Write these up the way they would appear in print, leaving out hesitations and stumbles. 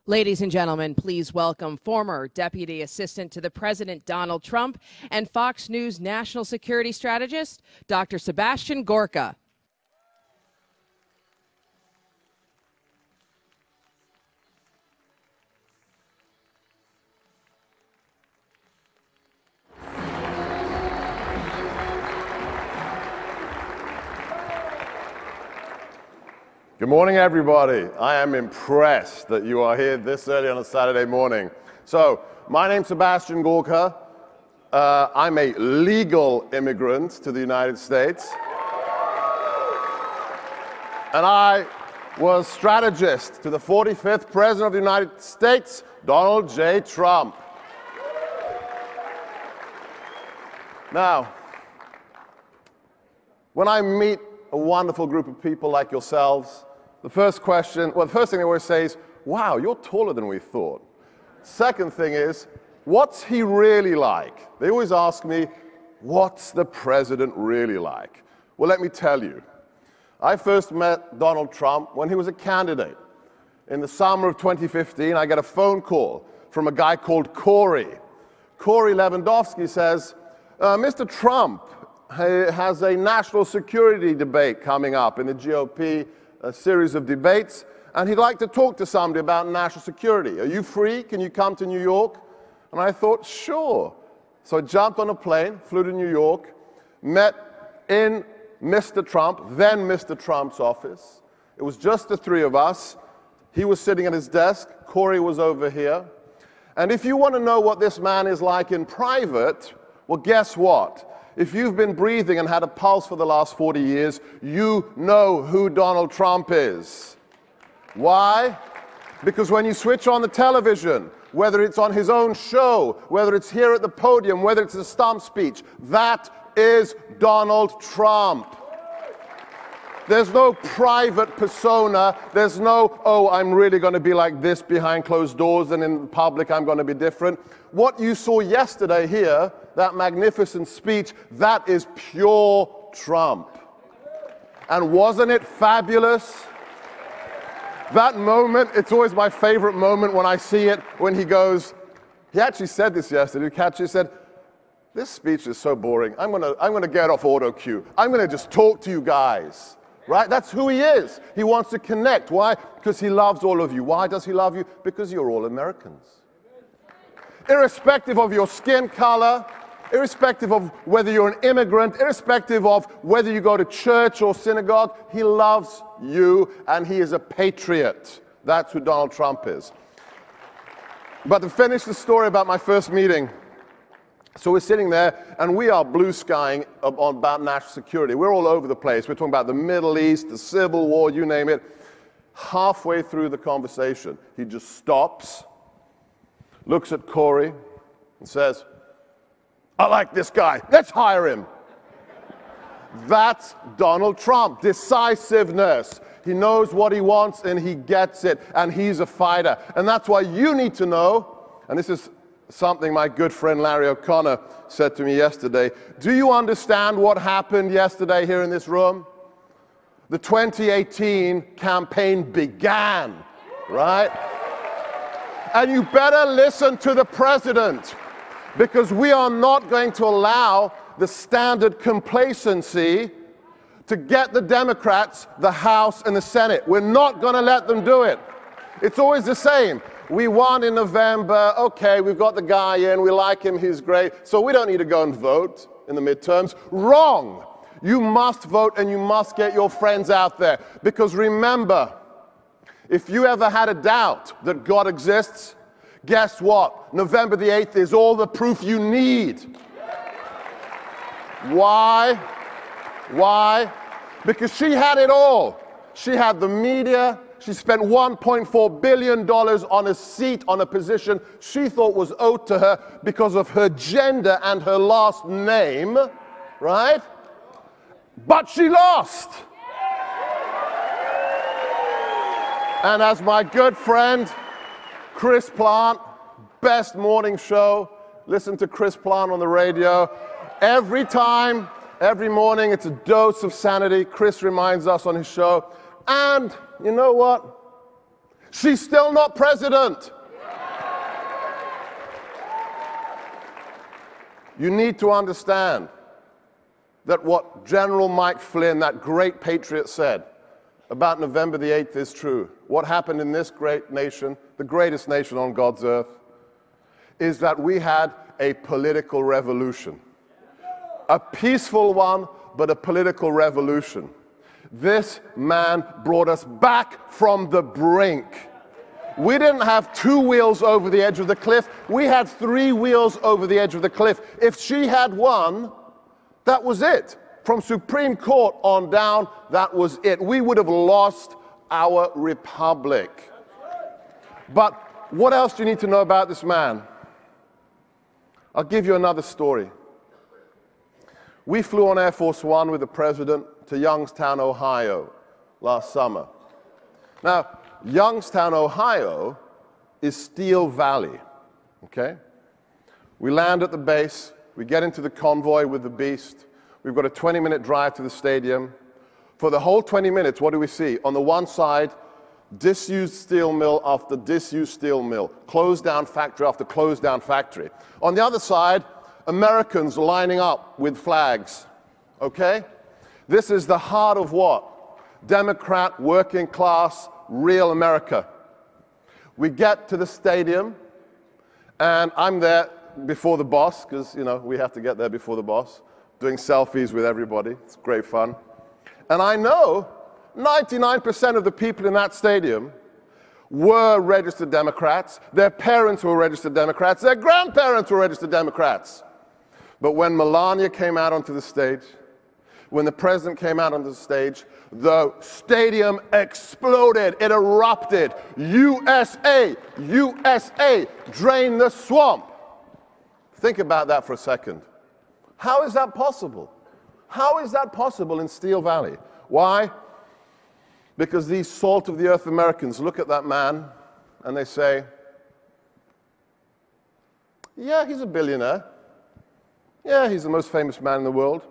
Ladies and gentlemen, please welcome former Deputy Assistant to the President Donald Trump and Fox News national security strategist, Dr. Sebastian Gorka. Good morning, everybody. I am impressed that you are here this early on a Saturday morning. So, my name's Sebastian Gorka. I'm a legal immigrant to the United States. And I was strategist to the 45th President of the United States, Donald J. Trump. Now, when I meet a wonderful group of people like yourselves, the first thing they always say is, wow, you're taller than we thought. Second thing is, what's he really like? They always ask me, what's the president really like? Well, let me tell you. I first met Donald Trump when he was a candidate. In the summer of 2015, I get a phone call from a guy called Corey. Corey Lewandowski says, Mr. Trump has a national security debate coming up in the GOP, a series of debates, and he'd like to talk to somebody about national security. Are you free? Can you come to New York? And I thought, sure. So I jumped on a plane, flew to New York, met in Mr. Trump, then Mr. Trump's office. It was just the three of us. He was sitting at his desk. Corey was over here. And if you want to know what this man is like in private, well, guess what? If you've been breathing and had a pulse for the last 40 years, you know who Donald Trump is. Why? Because when you switch on the television, whether it's on his own show, whether it's here at the podium, whether it's a stump speech, that is Donald Trump. There's no private persona. There's no, oh, I'm really going to be like this behind closed doors and in public I'm going to be different. What you saw yesterday here, that magnificent speech, that is pure Trump. And wasn't it fabulous? That moment, it's always my favorite moment when I see it, when he goes, he actually said this yesterday, he said, this speech is so boring, I'm gonna get off auto cue. I'm gonna just talk to you guys. Right? That's who he is. He wants to connect. Why? Because he loves all of you. Why does he love you? Because you're all Americans. Irrespective of your skin color, irrespective of whether you're an immigrant, irrespective of whether you go to church or synagogue, he loves you and he is a patriot. That's who Donald Trump is. But to finish the story about my first meeting, so we're sitting there, and we are blue skying about national security. We're all over the place. We're talking about the Middle East, the Civil War, you name it. Halfway through the conversation, he just stops, looks at Corey, and says, I like this guy. Let's hire him. That's Donald Trump. Decisiveness. He knows what he wants, and he gets it, and he's a fighter. And that's why you need to know, and this is something my good friend Larry O'Connor said to me yesterday. Do you understand what happened yesterday here in this room? The 2018 campaign began, right? And you better listen to the president, because we are not going to allow the standard complacency to get the Democrats the House and the Senate. We're not going to let them do it. It's always the same. We won in November, okay, we've got the guy in, we like him, he's great, so we don't need to go and vote in the midterms. Wrong! You must vote and you must get your friends out there. Because remember, if you ever had a doubt that God exists, guess what? November the 8th is all the proof you need. Why? Why? Because she had it all. She had the media. She spent $1.4 billion on a seat, on a position she thought was owed to her because of her gender and her last name, right? But she lost. And as my good friend Chris Plant, best morning show, listen to Chris Plant on the radio. Every time, every morning, it's a dose of sanity. Chris reminds us on his show. And you know what? She's still not president. You need to understand that what General Mike Flynn, that great patriot, said about November the 8th is true. What happened in this great nation, the greatest nation on God's earth, is that we had a political revolution. A peaceful one, but a political revolution. This man brought us back from the brink. We didn't have 2 wheels over the edge of the cliff. We had 3 wheels over the edge of the cliff. If she had won, that was it. From Supreme Court on down, that was it. We would have lost our republic. But what else do you need to know about this man? I'll give you another story. We flew on Air Force One with the president to Youngstown, Ohio last summer. Now, Youngstown, Ohio is Steel Valley, okay? We land at the base, we get into the convoy with the beast, we've got a 20-minute drive to the stadium. For the whole 20 minutes, what do we see? On the one side, disused steel mill after disused steel mill, closed down factory after closed down factory. On the other side, Americans lining up with flags, okay? This is the heart of what? Democrat, working class, real America. We get to the stadium, and I'm there before the boss, because, you know, we have to get there before the boss, doing selfies with everybody. It's great fun. And I know 99% of the people in that stadium were registered Democrats. Their parents were registered Democrats. Their grandparents were registered Democrats. But when Melania came out onto the stage, when the president came out onto the stage, the stadium exploded. It erupted. USA, USA, drain the swamp. Think about that for a second. How is that possible? How is that possible in Steel Valley? Why? Because these salt of the earth Americans look at that man and they say, yeah, he's a billionaire. Yeah, he's the most famous man in the world.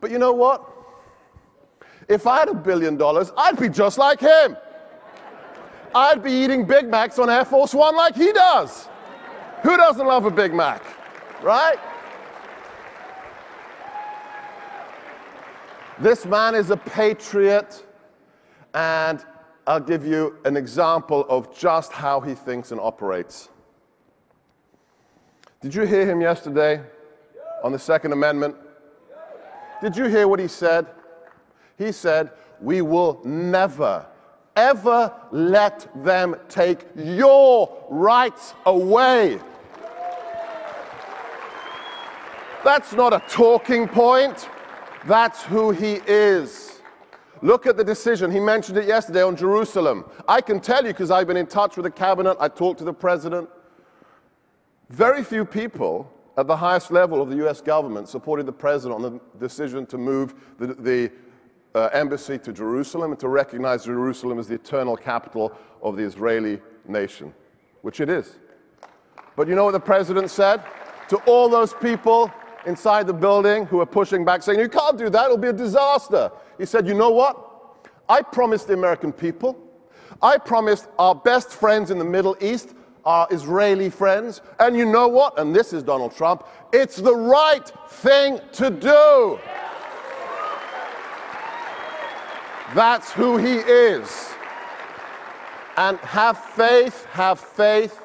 But you know what? If I had $1 billion, I'd be just like him. I'd be eating Big Macs on Air Force One like he does. Who doesn't love a Big Mac, right? This man is a patriot, and I'll give you an example of just how he thinks and operates. Did you hear him yesterday on the Second Amendment? Did you hear what he said? He said, we will never, ever let them take your rights away. That's not a talking point. That's who he is. Look at the decision. He mentioned it yesterday on Jerusalem. I can tell you because I've been in touch with the cabinet. I talked to the president. Very few people at the highest level of the US government supported the president on the decision to move the embassy to Jerusalem and to recognize Jerusalem as the eternal capital of the Israeli nation, which it is. But you know what the president said to all those people inside the building who are pushing back, saying, you can't do that, it'll be a disaster. He said, you know what? I promised the American people, I promised our best friends in the Middle East, our Israeli friends, and you know what? And this is Donald Trump, it's the right thing to do. That's who he is. And have faith, have faith.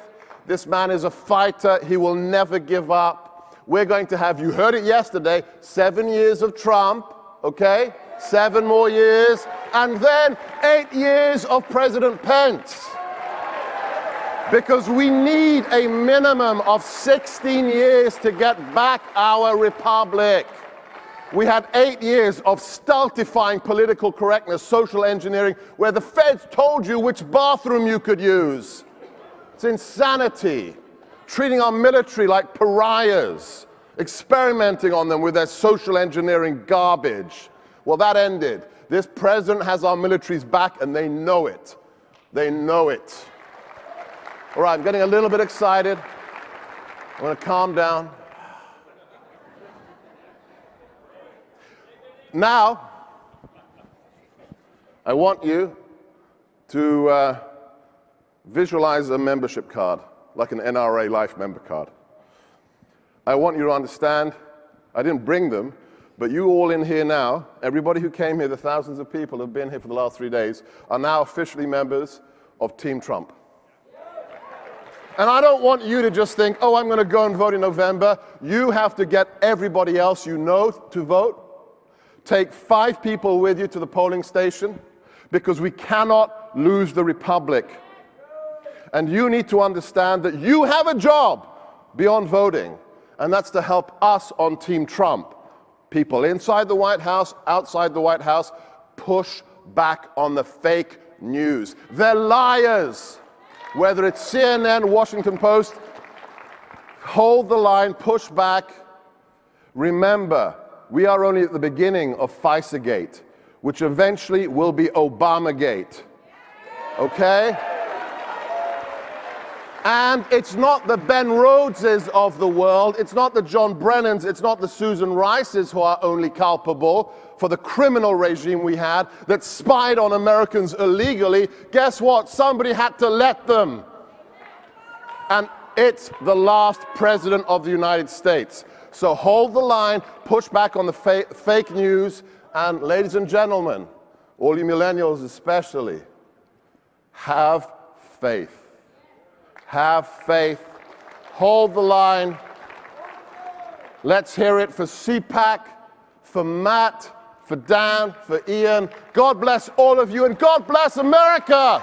This man is a fighter. He will never give up. We're going to have, you heard it yesterday, 7 years of Trump, okay? 7 more years. And then 8 years of President Pence. Because we need a minimum of 16 years to get back our republic. We had 8 years of stultifying political correctness, social engineering, where the feds told you which bathroom you could use. It's insanity. Treating our military like pariahs, experimenting on them with their social engineering garbage. Well, that ended. This president has our militaries back, and they know it. They know it. All right, I'm getting a little bit excited. I'm going to calm down. Now, I want you to visualize a membership card, like an NRA Life member card. I want you to understand, I didn't bring them, but you all in here now, everybody who came here, the thousands of people who have been here for the last 3 days, are now officially members of Team Trump. And I don't want you to just think, oh, I'm going to go and vote in November. You have to get everybody else you know to vote. Take 5 people with you to the polling station, because we cannot lose the republic. And you need to understand that you have a job beyond voting, and that's to help us on Team Trump. People inside the White House, outside the White House, push back on the fake news. They're liars. Whether it's CNN, Washington Post, hold the line, push back. Remember, we are only at the beginning of FISA-gate, which eventually will be Obama-gate. Okay? And it's not the Ben Rhodeses of the world, it's not the John Brennans, it's not the Susan Rices who are only culpable for the criminal regime we had that spied on Americans illegally. Guess what? Somebody had to let them. And it's the last president of the United States. So hold the line, push back on the fake news, and ladies and gentlemen, all you millennials especially, have faith. Have faith. Hold the line. Let's hear it for CPAC, for Matt, for Dan, for Ian. God bless all of you, and God bless America!